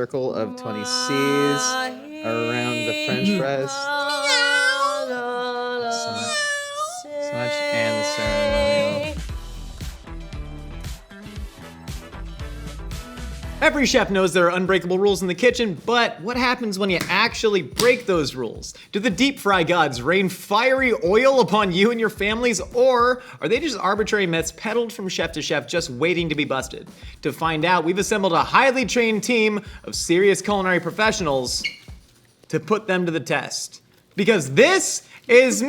Circle of 20 C's around the French fries. So much and the ceremonial. Every chef knows there are unbreakable rules in the kitchen, but what happens when you actually break those rules? Do the deep fry gods rain fiery oil upon you and your families, or are they just arbitrary myths peddled from chef to chef just waiting to be busted? To find out, we've assembled a highly trained team of serious culinary professionals to put them to the test. Because this is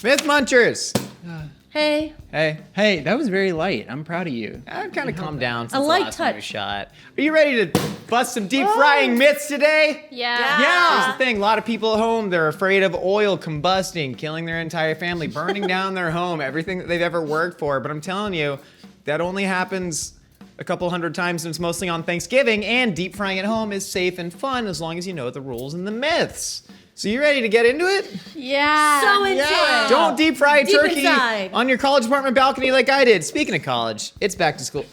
Myth Munchers. Hey. Hey, that was very light. I'm proud of you. I've kind of calmed down since A the light last time we touch. shot. Are you ready to bust some deep frying myths today? Yeah. Here's the thing, a lot of people at home, they're afraid of oil combusting, killing their entire family, burning down their home, everything that they've ever worked for. But I'm telling you, that only happens a couple hundred times, and it's mostly on Thanksgiving, and deep frying at home is safe and fun as long as you know the rules and the myths. So you ready to get into it? Yeah. So into it. Don't deep fry a Deep turkey inside. on your college apartment balcony like I did. Speaking of college, it's back to school.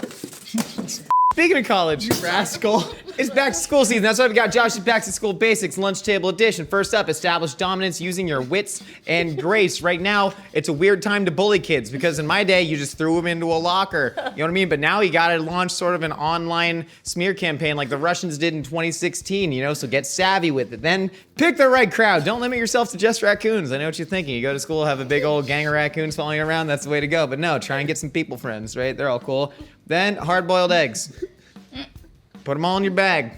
Speaking of college, you rascal. It's back to school season. That's why we got Josh's Back to School Basics Lunch Table Edition. First up, establish dominance using your wits and grace. Right now, it's a weird time to bully kids because in my day, you just threw them into a locker. You know what I mean? But now you gotta launch sort of an online smear campaign like the Russians did in 2016, you know? So get savvy with it. Then pick the right crowd. Don't limit yourself to just raccoons. I know what you're thinking. You go to school, have a big old gang of raccoons following you around. That's the way to go. But no, try and get some people friends, right? They're all cool. Then hard-boiled eggs. Put them all in your bag.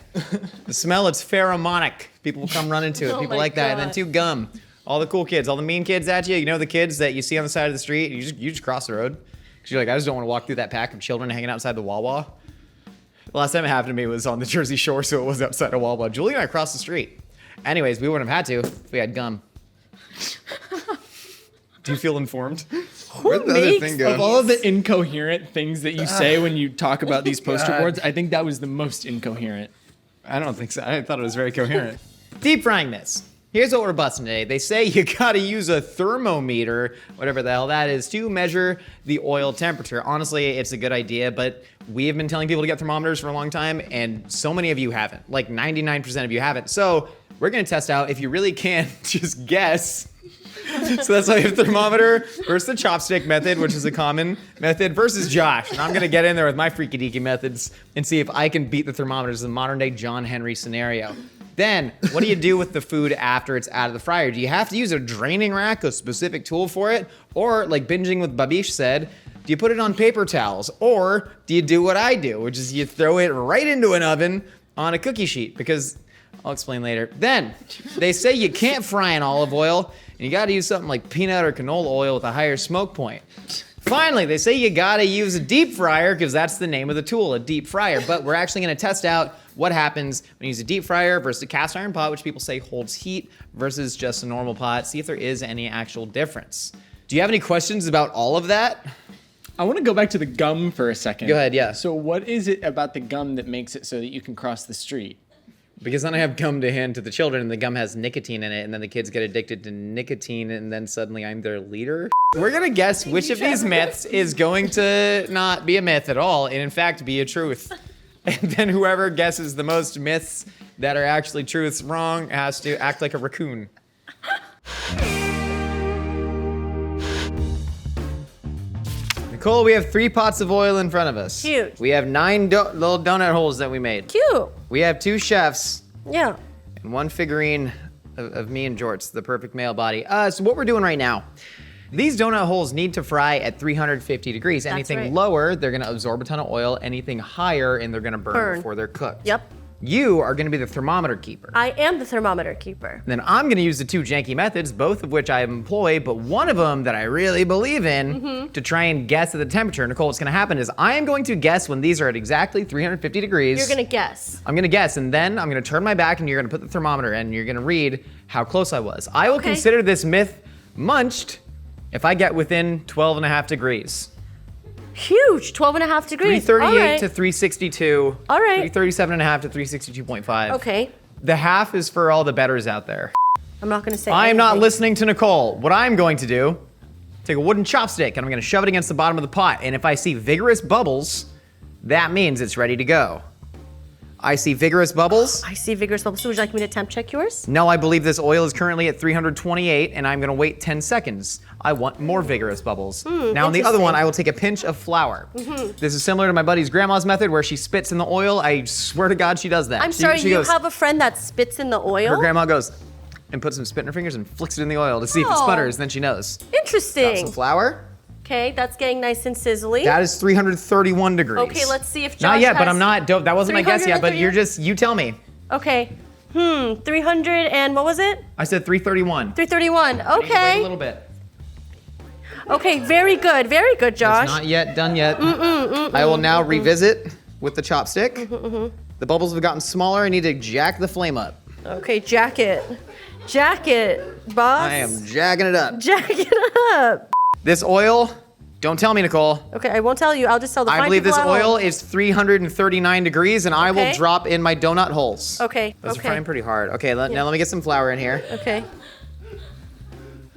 The smell, it's pheromonic. People will come running to it. Oh People my like that. And then God. 2, gum. All the cool kids, all the mean kids at you. You know the kids that you see on the side of the street? You just cross the road. Because you're like, I just don't want to walk through that pack of children hanging outside the Wawa. The last time it happened to me was on the Jersey Shore, so it was outside of Wawa. Julie and I crossed the street. Anyways, we wouldn't have had to if we had gum. Do you feel informed? Where'd the other thing go? Of all of the incoherent things that you say when you talk about these poster boards, I think that was the most incoherent. I don't think so. I thought it was very coherent. Deep frying myths. Here's what we're busting today. They say you gotta use a thermometer, whatever the hell that is, to measure the oil temperature. Honestly, it's a good idea, but we have been telling people to get thermometers for a long time, and so many of you haven't. Like 99% of you haven't. So we're gonna test out if you really can just guess. So that's why we have thermometer versus the chopstick method, which is a common method, versus Josh. And I'm gonna get in there with my freaky deaky methods and see if I can beat the thermometers in the modern day John Henry scenario. Then, what do you do with the food after it's out of the fryer? Do you have to use a draining rack, a specific tool for it? Or, like Binging with Babish said, do you put it on paper towels? Or do you do what I do, which is you throw it right into an oven on a cookie sheet? Because I'll explain later. Then, they say you can't fry in olive oil, and you gotta use something like peanut or canola oil with a higher smoke point. Finally, they say you gotta use a deep fryer because that's the name of the tool, a deep fryer. But we're actually gonna test out what happens when you use a deep fryer versus a cast iron pot, which people say holds heat, versus just a normal pot. See if there is any actual difference. Do you have any questions about all of that? I want to go back to the gum for a second. Go ahead, yeah. So what is it about the gum that makes it so that you can cross the street? Because then I have gum to hand to the children, and the gum has nicotine in it, and then the kids get addicted to nicotine, and then suddenly I'm their leader. We're gonna guess which of these myths is going to not be a myth at all, and in fact be a truth. And then whoever guesses the most myths that are actually truths wrong has to act like a raccoon. Nicole, we have 3 pots of oil in front of us. Huge. We have 9 little donut holes that we made. Cute. We have 2 chefs. Yeah. And 1 figurine of me and Jorts, the perfect male body. So what we're doing right now, these donut holes need to fry at 350 degrees. Anything right. lower, they're gonna absorb a ton of oil. Anything higher, and they're gonna burn before they're cooked. Yep. You are going to be the thermometer keeper. I am the thermometer keeper. Then I'm going to use the two janky methods, both of which I employ, but one of them that I really believe in to try and guess at the temperature. Nicole, what's going to happen is I am going to guess when these are at exactly 350 degrees. You're going to guess. I'm going to guess, and then I'm going to turn my back, and you're going to put the thermometer in, and you're going to read how close I was. I will consider this myth munched if I get within 12 and a half degrees. Huge, 12 and a half degrees. 338 to 362. All right. 337 and a half to 362.5. Okay. The half is for all the bettors out there. I'm not going to say I am not anything. listening to Nicole. What I'm going to do, take a wooden chopstick and I'm going to shove it against the bottom of the pot. And if I see vigorous bubbles, that means it's ready to go. I see vigorous bubbles. I see vigorous bubbles. So would you like me to temp check yours? No, I believe this oil is currently at 328 and I'm going to wait 10 seconds. I want more vigorous bubbles. Now on the other one, I will take a pinch of flour. This is similar to my buddy's grandma's method where she spits in the oil. I swear to God she does that. I'm sorry, you have a friend that spits in the oil? Her grandma goes and puts some spit in her fingers and flicks it in the oil to see if it Oh. sputters, then she knows. Got Interesting. some flour. Okay, that's getting nice and sizzly. That is 331 degrees. Okay, let's see if Josh Not yet, but has- I'm not dope. That wasn't my guess yet, but 330? you tell me. Okay. 300 and what was it? I said 331. 331. Wait a Okay. little bit. Okay, very good. Very good, Josh. It's not yet done yet. I will now revisit with the chopstick. The bubbles have gotten smaller. I need to jack the flame up. Okay, jacket. Jacket, boss. I am jacking it up. Jack it up. This oil, don't tell me, Nicole. Okay, I won't tell you. I'll just tell the I fine believe people this at oil home. is 339 degrees, and I will Okay. drop in my donut holes. Okay, Those are okay. frying pretty hard. Okay, now let me get some flour in here. Okay.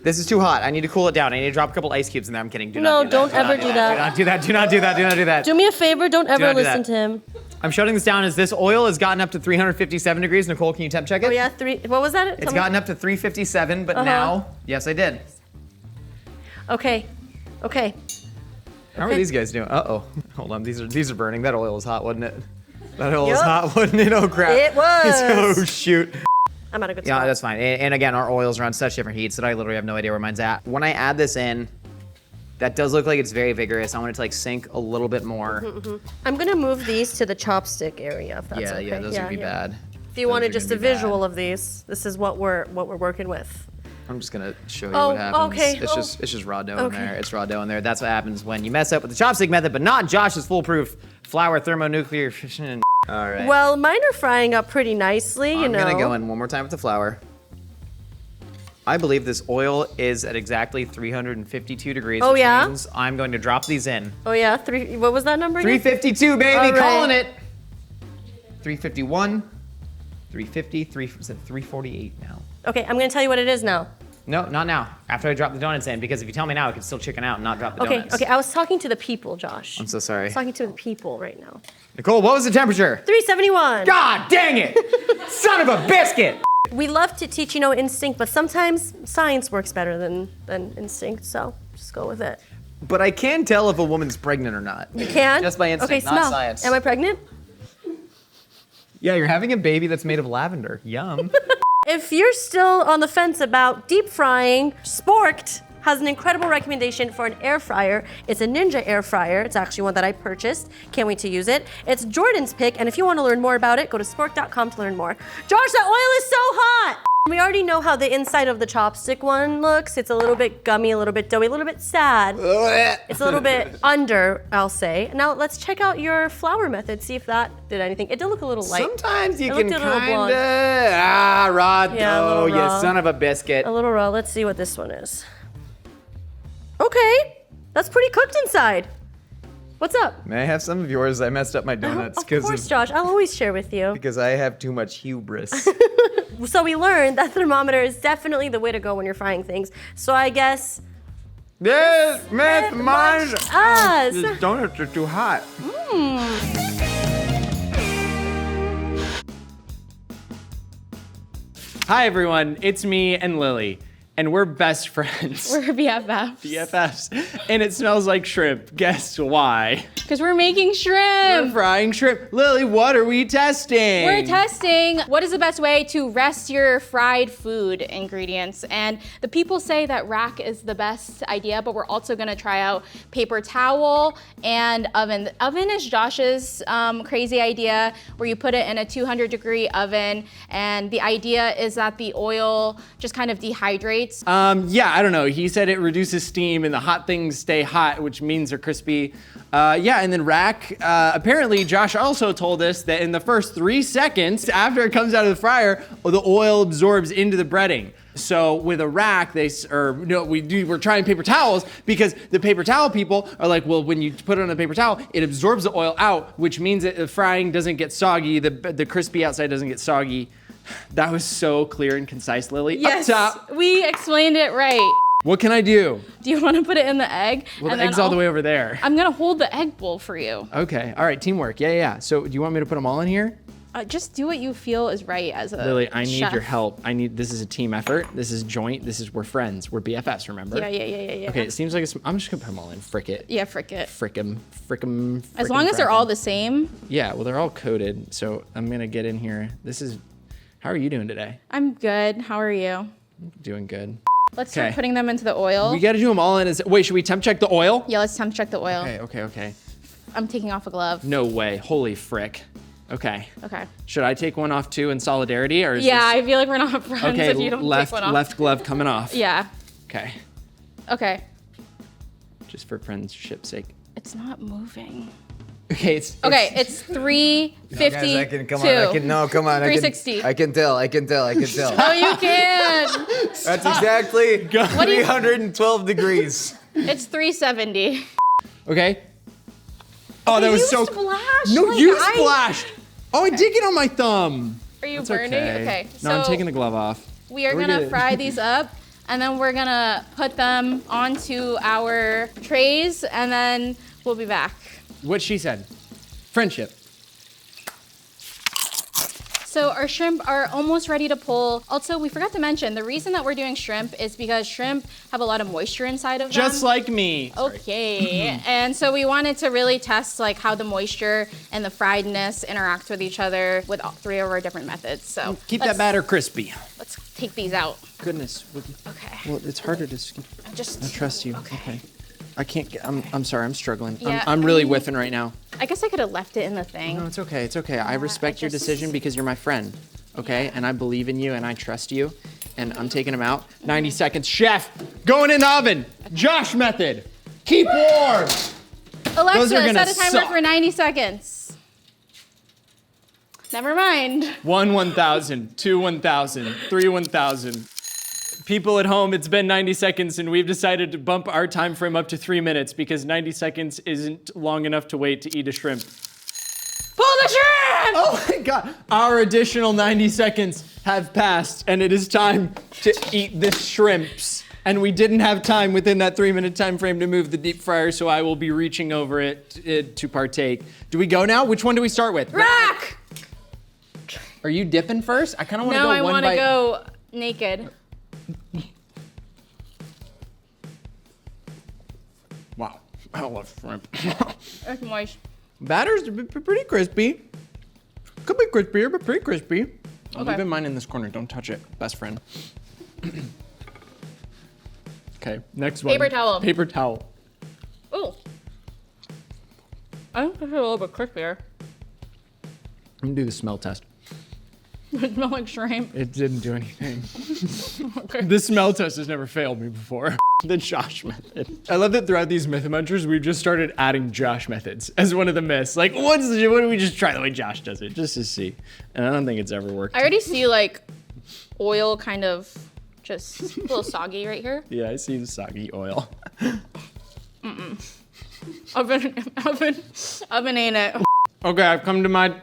This is too hot. I need to cool it down. I need to drop a couple ice cubes in there. I'm kidding. Do No, not do that. don't ever do that. Do not do that. Do not do that. Do not do that. Do me a favor, don't ever not do listen that. to him. I'm shutting this down as this oil has gotten up to 357 degrees. Nicole, can you temp check it? Oh yeah, what was that? It's gotten up to 357, but Uh-huh. now, yes, I did. Okay. Okay. How are these guys doing? Uh-oh. Hold on. These are burning. That oil was hot, wasn't it? That oil was Yup. hot, wasn't it? Oh, crap. It was. Oh, shoot. I'm at a good Yeah, spot. that's fine. And again, our oils are on such different heats that I literally have no idea where mine's at. When I add this in, that does look like it's very vigorous. I want it to like sink a little bit more. I'm gonna move these to the chopstick area if that's okay. Yeah, those would be bad. If you Those wanted are just gonna a be bad. visual of these, this is what we're working with. I'm just gonna show you Oh, what happens. okay. It's just raw dough Okay. in there. It's raw dough in there. That's what happens when you mess up with the chopstick method, but not Josh's foolproof flour thermonuclear fission. All right. Well, mine are frying up pretty nicely, you I'm know. gonna go in one more time with the flour. I believe this oil is at exactly 352 degrees. Oh, which yeah? means I'm going to drop these in. Oh yeah, what was that number again? 352, baby, All right. calling it. 351, 350, 348 now. Okay, I'm gonna tell you what it is now. No, not now. After I drop the donuts in, because if you tell me now, I could still chicken out and not drop the Okay, donuts. okay, I was talking to the people, Josh. I'm so sorry. I was talking to the people right now. Nicole, what was the temperature? 371. God dang it! Son of a biscuit! We love to teach, instinct, but sometimes science works better than instinct, so just go with it. But I can tell if a woman's pregnant or not. You can? Just by instinct, okay, not smell. science. Am I pregnant? Yeah, you're having a baby that's made of lavender. Yum. If you're still on the fence about deep frying, Sporked has an incredible recommendation for an air fryer. It's a Ninja air fryer. It's actually one that I purchased. Can't wait to use it. It's Jordan's pick, and if you want to learn more about it, go to spork.com to learn more. Josh, that oil is so hot! We already know how the inside of the chopstick one looks. It's a little bit gummy, a little bit doughy, a little bit sad. It's a little bit under, I'll say. Now let's check out your flour method, see if that did anything. It did look a little light. Sometimes you It can looked a little blonde. kinda raw Yeah, a dough, little you raw. son of a biscuit. A little raw. Let's see what this one is. Okay, that's pretty cooked inside. What's up? May I have some of yours? I messed up my donuts Of course, Josh. I'll always share with you. because I have too much hubris. So we learned that thermometer is definitely the way to go when you're frying things. So I guess This myth mine. us. These donuts are too hot. Hi everyone, it's me and Lily, and we're best friends. We're BFFs. BFFs. And it smells like shrimp. Guess why? Because we're making We're shrimp. frying shrimp. Lily, what are we testing? We're testing what is the best way to rest your fried food ingredients. And the people say that rack is the best idea, but we're also gonna try out paper towel and oven. The oven is Josh's crazy idea where you put it in a 200-degree oven. And the idea is that the oil just kind of dehydrates. Yeah, I don't know. He said it reduces steam and the hot things stay hot, which means they're crispy. Yeah, and then rack. Apparently, Josh also told us that in the first 3 seconds after it comes out of the fryer, the oil absorbs into the breading. So with a rack, we're trying paper towels because the paper towel people are like, well, when you put it on a paper towel, it absorbs the oil out, which means that the frying doesn't get soggy, the crispy outside doesn't get soggy. That was so clear and concise, Lily. Yes, Up top. we explained it right. What can I do? Do you want to put it in the egg? Well, And the then egg's all the way over there. I'm gonna hold the egg bowl for you. Okay, all right, teamwork. Yeah. So do you want me to put them all in here? Just do what you feel is right as a Lily, I need chef. your help. This is a team effort. This is joint. We're friends. We're BFFs, remember? Yeah. Okay, it seems like I'm just gonna put them all in. Frick it. Yeah, frick it. Frick 'em. As long as they're all the same. Yeah, well, they're all coated. So I'm gonna get in here. How are you doing today? I'm good. How are you? Doing good. Let's start Okay. putting them into the oil. We gotta do them all in. Wait, should we temp check the oil? Yeah, let's temp check the oil. Okay. I'm taking off a glove. No way. Holy frick. Okay. Okay. Should I take one off too in solidarity, or is Yeah, this... I feel like we're not friends Okay, if you don't take one off. left glove coming off. Yeah. Okay. Okay. Just for friendship's sake. It's not moving. Okay, It's 350. Guys, I can, come on. 360. I can tell. Oh, you can. That's exactly What do you- 312 degrees. It's 370. Okay. Oh, that was You so. splashed. No, like you I- splashed. Oh, I did get on my thumb. Are you It's burning? Okay. No, I'm so taking the glove off. we are We're gonna good. fry these up, and then we're gonna put them onto our trays, and then we'll be back. What she said. Friendship. So our shrimp are almost ready to pull. Also, we forgot to mention, the reason that we're doing shrimp is because shrimp have a lot of moisture inside of them. Just like me. Okay, and so we wanted to really test like how the moisture and the friedness interact with each other with all 3 of our different methods. So Keep that batter crispy. Let's take these out. Goodness. Okay. Well, it's harder to skip. I just I trust you. Okay. I can't get. I'm sorry. I'm struggling. Yeah, I'm really whiffing right now. I guess I could have left it in the thing. No, it's okay. It's okay. I respect your just- decision because you're my friend. Okay, and I believe in you and I trust you. And I'm taking them out. 90 seconds. Chef, going in the oven. Josh method. Keep warm. Alexa, Those are gonna set a timer suck. for 90 seconds. Never mind. 1, 1,000. 2, 1,000. 3, 1,000. People at home, it's been 90 seconds and we've decided to bump our time frame up to 3 minutes because 90 seconds isn't long enough to wait to eat a shrimp. Pull the shrimp! Oh my God. Our additional 90 seconds have passed and it is time to eat the shrimps. And we didn't have time within that 3-minute time frame to move the deep fryer, so I will be reaching over it to partake. Do we go now? Which one do we start with? Rack! Are you dipping first? I kind of want to No, go I one want to bite. go naked. Wow. I love shrimp. It's moist. Batter's pretty crispy. Could be crispier, but pretty crispy. I'm Okay. leaving mine in this corner. Don't touch it, best friend. Okay, next one. Paper towel. Paper towel. Ooh. I think this is a little bit crispier. I'm gonna do the smell test. It smells like shrimp. It didn't do anything. Okay. The smell test has never failed me before. The Josh method. I love that throughout these Myth Munchers, we've just started adding Josh methods as one of the myths. Like, what do we just try the way Josh does it, just to see? And I don't think it's ever worked. I already see like oil kind of just a little soggy right here. Yeah, I see the soggy oil. Oven ain't it. Okay, I've come to my. Do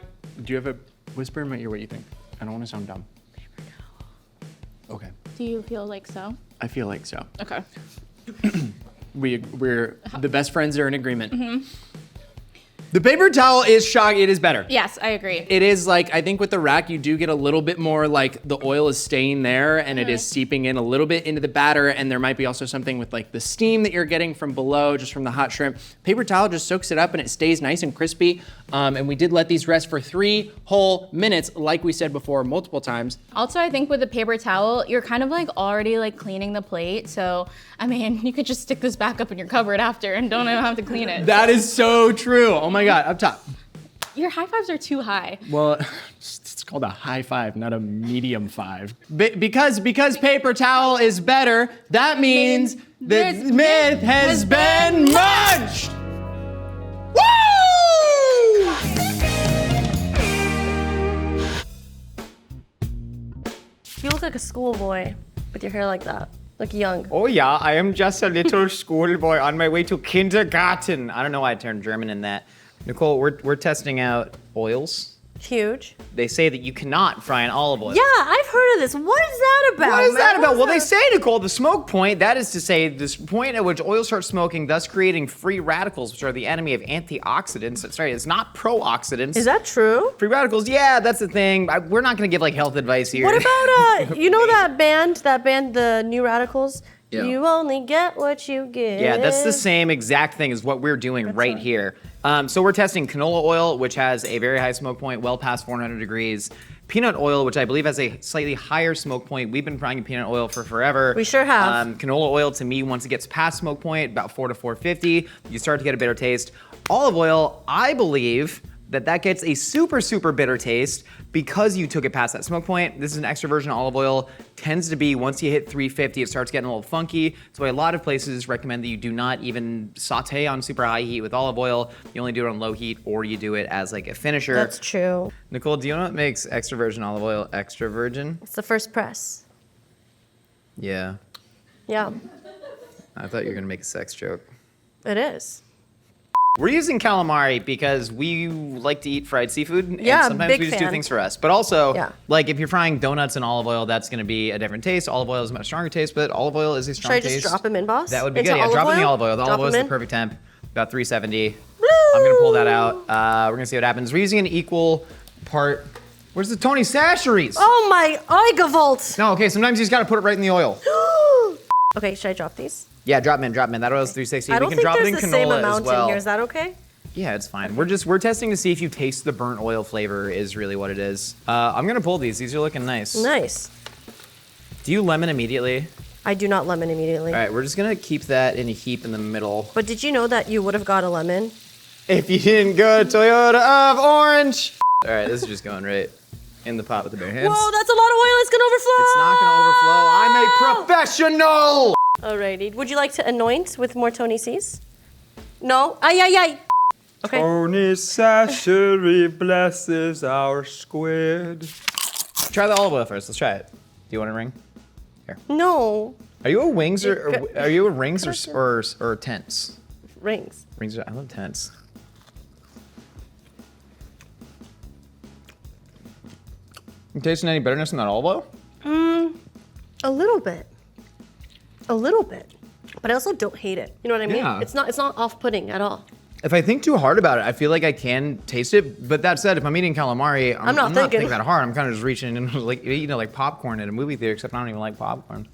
you have a whisper in my ear what you think? I don't want to sound dumb. Okay, Do you feel like so? I feel like so. Okay. We're the best friends are in agreement. The paper towel is shocking. It is better. Yes, I agree. It is like, I think with the rack, you do get a little bit more like the oil is staying there and it is seeping in a little bit into the batter. And there might be also something with like the steam that you're getting from below, just from the hot shrimp. Paper towel just soaks it up and it stays nice and crispy. And we did let these rest for 3 whole minutes, like we said before multiple times. Also, I think with the paper towel, you're kind of like already like cleaning the plate. So, I mean, you could just stick this back up in your cupboard after and don't even have to clean it. That is so true. Oh my God, up top. Your high fives are too high. Well, it's called a high five, not a medium five. Because paper towel is better, that means the myth has been munched! Woo! You look like a schoolboy with your hair like that. Like young. Oh yeah, I am just a little schoolboy on my way to kindergarten. I don't know why I turned German in that. Nicole, we're testing out oils. Huge. They say that you cannot fry in olive oil. Yeah, I've heard of this. What is that about? What is that man? about? Well, they say, Nicole, the smoke point, that is to say, this point at which oil starts smoking, thus creating free radicals, which are the enemy of antioxidants. That's right, it's not pro-oxidants. Is that true? Free radicals, yeah, that's the thing. We're not gonna give like health advice here. What about, you know that band, the New Radicals? Yeah. You only get what you give. Yeah, that's the same exact thing as what we're doing right here. So we're testing canola oil, which has a very high smoke point, well past 400 degrees. Peanut oil, which I believe has a slightly higher smoke point. We've been frying in peanut oil for forever. We sure have. Canola oil, to me, once it gets past smoke point, about 4 to 450, you start to get a bitter taste. Olive oil, I believe that gets a super, super bitter taste because you took it past that smoke point. This is an extra virgin olive oil. Tends to be, once you hit 350, it starts getting a little funky. That's why a lot of places recommend that you do not even saute on super high heat with olive oil. You only do it on low heat, or you do it as like a finisher. That's true. Nicole, do you know what makes extra virgin olive oil extra virgin? It's the first press. Yeah. Yeah, I thought you were gonna make a sex joke. it is. We're using calamari because we like to eat fried seafood. And Yeah, sometimes big we just do fan. things for us. But also, Yeah. like if you're frying donuts in olive oil, that's gonna be a different taste. Olive oil is a much stronger taste, but olive oil is a strong Should I taste. just drop them in, boss? That would be Into good. Yeah, drop in the oil? olive oil. The Drop olive oil is them the in? perfect temp, about 370. I'm gonna pull that out. We're gonna see what happens. We're using an equal part. Where's the Tony Sacheries? Oh my Igavolt! No, okay, sometimes you just gotta put it right in the oil. Okay, should I drop these? Yeah, drop them in, drop them in. That oil's 360. I We don't can think drop it there's in the same canola amount as well. in here. Is that okay? Yeah, it's fine. We're testing to see if you taste the burnt oil flavor is really what it is. I'm gonna pull these. These are looking nice. Nice. Do you lemon immediately? I do not lemon immediately. All right, we're just gonna keep that in a heap in the middle. But did you know that you would have got a lemon? If you didn't go Toyota of Orange. All right, this is just going right in the pot with the bare hands. Whoa, that's a lot of oil. It's gonna overflow. It's not gonna overflow. I'm a professional. Alrighty. Would you like to anoint with more Tony C's? No? Ay, ay, ay. Okay. Tony Sachery blesses our squid. Try the olive oil first. Let's try it. Do you want a ring? No. Are you a wings or are you a rings or tents? Rings. Rings. I love tents. You tasting any bitterness in that olive oil? A little bit. A little bit. But I also don't hate it. You know what I mean? Yeah. It's not off-putting at all. If I think too hard about it, I feel like I can taste it. But that said, if I'm eating calamari, I'm not thinking. that hard. I'm kind of just reaching into like like popcorn at a movie theater, except I don't even like popcorn.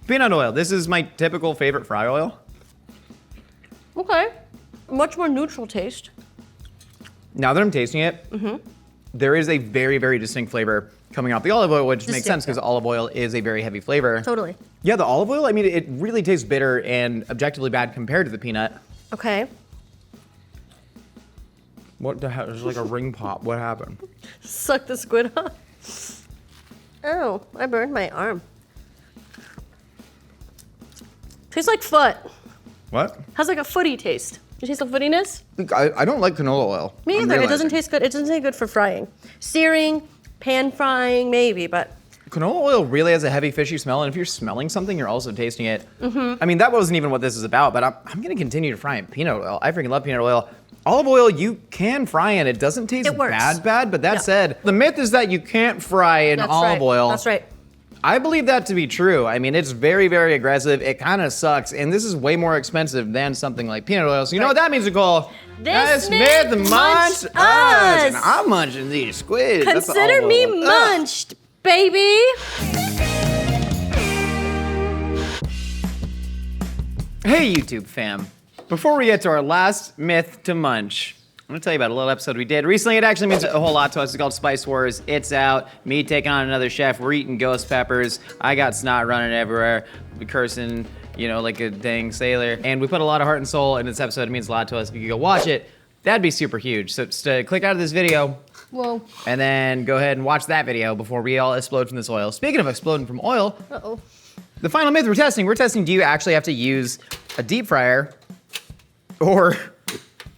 Peanut oil. This is my typical favorite fry oil. Okay. Much more neutral taste. Now that I'm tasting it, there is a very, very distinct flavor coming off the olive oil, which makes sense because olive oil is a very heavy flavor. Totally. Yeah, the olive oil, I mean, it really tastes bitter and objectively bad compared to the peanut. Okay. What the hell? There's like a ring pop. What happened? Suck the squid off. Oh, I burned my arm. Tastes like foot. What? Has like a footy taste. Do you taste the footiness? I don't like canola oil. Me I'm either. It doesn't realizing. taste good. It doesn't taste good for frying. Searing, pan frying, maybe, but Canola oil really has a heavy fishy smell, and if you're smelling something, you're also tasting it. I mean, that wasn't even what this is about, but I'm gonna continue to fry in peanut oil. I freaking love peanut oil. Olive oil, you can fry in. It doesn't taste It works. bad, but that Yeah. said, the myth is that you can't fry in that's olive right. oil. That's right. I believe that to be true. I mean, it's very, very aggressive. It kind of sucks. And this is way more expensive than something like peanut oil. So you know what that means, Nicole? This myth myth munch munched us. us. And I'm munching these squids. That's Consider all me of them. munched, baby. Hey, YouTube fam. Before we get to our last myth to munch, I'm gonna tell you about a little episode we did recently. It actually means a whole lot to us. It's called Spice Wars. It's out. Me taking on another chef. We're eating ghost peppers. I got snot running everywhere. We cursing, you know, like a dang sailor. And we put a lot of heart and soul in this episode. It means a lot to us. If you could go watch it, that'd be super huge. So just click out of this video. Whoa. And then go ahead and watch that video before we all explode from this oil. Speaking of exploding from oil, Uh-oh. the final myth we're testing, do you actually have to use a deep fryer or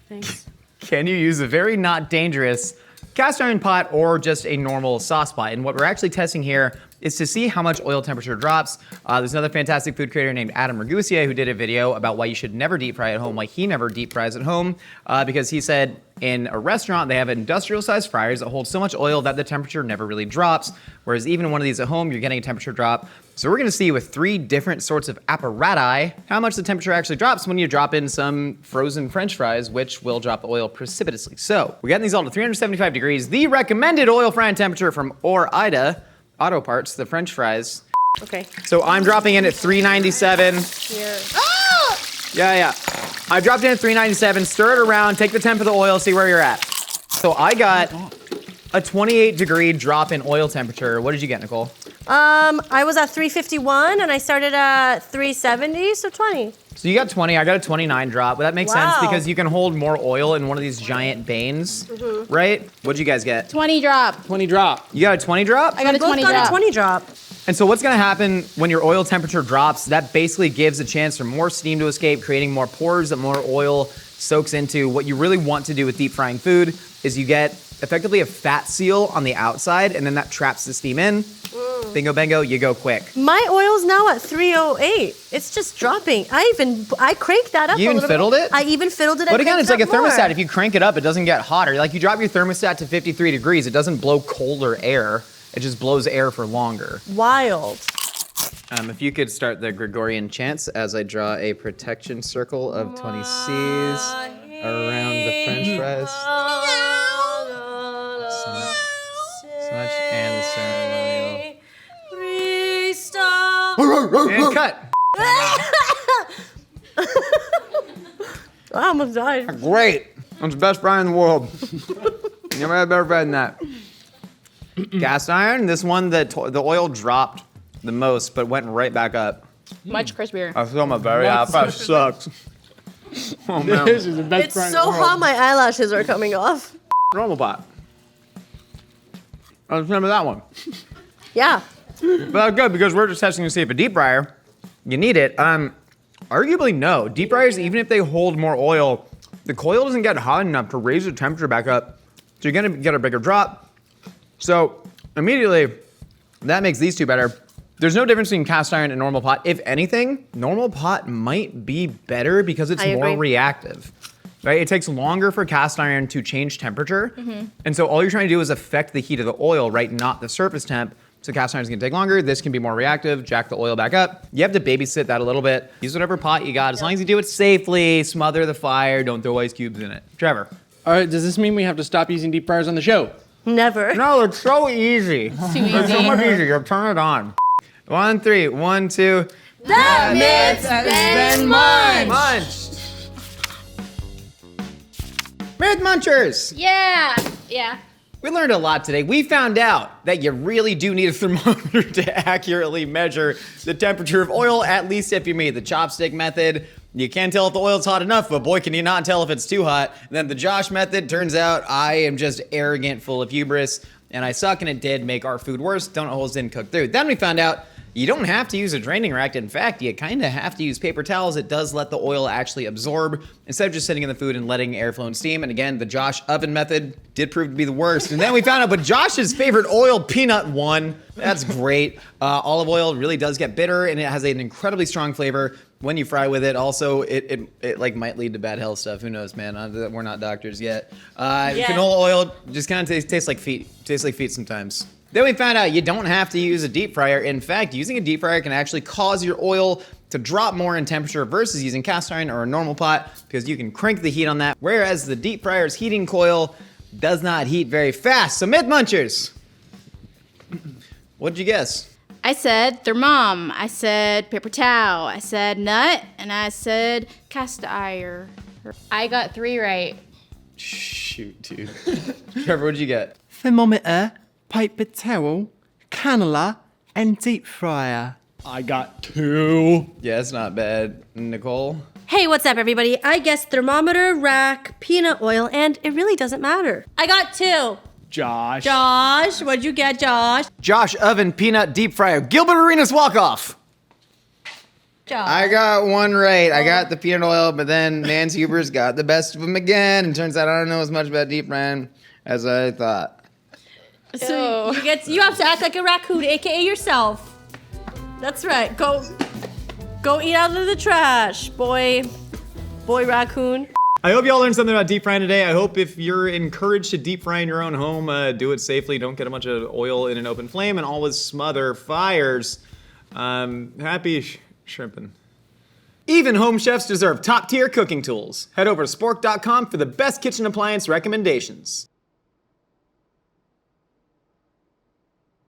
Thanks. can you use a very not dangerous cast iron pot or just a normal sauce pot? And what we're actually testing here is to see how much oil temperature drops. There's another fantastic food creator named Adam Ragusia who did a video about why you should never deep fry at home, why he never deep fries at home, because he said in a restaurant they have industrial sized fryers that hold so much oil that the temperature never really drops, whereas even one of these at home, you're getting a temperature drop. So we're gonna see with 3 different sorts of apparati how much the temperature actually drops when you drop in some frozen French fries, which will drop the oil precipitously. So we're getting these all to 375 degrees, the recommended oil frying temperature from Ore-Ida Auto Parts, the French fries. Okay. So I'm dropping in at 397. Here. Yeah. I dropped in at 397, stir it around, take the temp of the oil, see where you're at. So I got a 28 degree drop in oil temperature. What did you get, Nicole? I was at 351 and I started at 370, so 20. So you got 20, I got a 29 drop, but that makes sense Wow. because you can hold more oil in one of these giant banes, right? What'd you guys get? 20 drop. 20 drop. You got a 20 drop? I got a Both 20 got drop. a 20 drop. And so what's gonna happen when your oil temperature drops, that basically gives a chance for more steam to escape, creating more pores that more oil soaks into. What you really want to do with deep frying food is you get effectively a fat seal on the outside, and then that traps the steam in. Bingo bango, you go quick. My oil's now at 308. It's just dropping. I cranked that up You a even little fiddled bit. it? I even fiddled it. But again, it's like a thermostat. More. If you crank it up, it doesn't get hotter. Like you drop your thermostat to 53 degrees, it doesn't blow colder air. It just blows air for longer. Wild. If you could start the Gregorian chants as I draw a protection circle of 20 C's around the French fries. So much, and the ceremonial. And cut. I almost died. Great. That's the best fry in the world. Never had a better fry than that. Cast iron, this one, the oil dropped the most, but went right back up. Much crispier. I feel my very that sucks. Oh man. This is the best It's fry in so the world. hot my eyelashes are coming off. Normal pot. I remember that one. Yeah. But that's good because we're just testing to see if a deep fryer, you need it. Arguably no. Deep fryers, even if they hold more oil, the coil doesn't get hot enough to raise the temperature back up. So you're gonna get a bigger drop. So immediately, that makes these two better. There's no difference between cast iron and normal pot. If anything, normal pot might be better because it's I more agree. reactive. Right? It takes longer for cast iron to change temperature. And so all you're trying to do is affect the heat of the oil, right? Not the surface temp. So cast iron's gonna take longer. This can be more reactive, jack the oil back up. You have to babysit that a little bit. Use whatever pot you got. As long as you do it safely, smother the fire, don't throw ice cubes in it. Trevor. All right, does this mean we have to stop using deep fryers on the show? Never. No, it's so easy. Too It's so easy. much easier. Turn it on. 1, 3, 1, 2. That myth's been munched. Munch. Myth Munchers. Yeah. Yeah. We learned a lot today. We found out that you really do need a thermometer to accurately measure the temperature of oil, at least if you made the chopstick method. You can't tell if the oil's hot enough, but boy, can you not tell if it's too hot. And then the Josh method, turns out I am just arrogant, full of hubris, and I suck, and it did make our food worse. Donut holes didn't cook through. Then we found out you don't have to use a draining rack. In fact, you kind of have to use paper towels. It does let the oil actually absorb instead of just sitting in the food and letting airflow and steam. And again, the Josh oven method did prove to be the worst. And then we found out, but Josh's favorite oil, peanut, won. That's great. Olive oil really does get bitter, and it has an incredibly strong flavor when you fry with it. Also, it like might lead to bad health stuff. Who knows, man? We're not doctors yet. Canola oil just kind of tastes like feet. Tastes like feet sometimes. Then we found out you don't have to use a deep fryer. In fact, using a deep fryer can actually cause your oil to drop more in temperature versus using cast iron or a normal pot because you can crank the heat on that, whereas the deep fryer's heating coil does not heat very fast. So Myth Munchers, what'd you guess? I said thermom, I said paper towel, I said nut, and I said cast iron. I got 3 right. Shoot, dude. Trevor, what'd you get? Thermometer, paper towel, cannula, and deep fryer. I got 2. Yeah, it's not bad. Nicole? Hey, what's up, everybody? I guessed thermometer, rack, peanut oil, and it really doesn't matter. I got 2. Josh. Josh, what'd you get, Josh? Josh, oven, peanut, deep fryer. Gilbert Arenas walk-off. Josh. I got 1 right. I got the peanut oil, but then Nancy Huber's got the best of them again. And turns out I don't know as much about deep frying as I thought. So you have to act like a raccoon, aka yourself. That's right. Go eat out of the trash, boy raccoon. I hope y'all learned something about deep frying today. I hope if you're encouraged to deep fry in your own home, do it safely. Don't get a bunch of oil in an open flame and always smother fires. Happy shrimping. Even home chefs deserve top tier cooking tools. Head over to spork.com for the best kitchen appliance recommendations.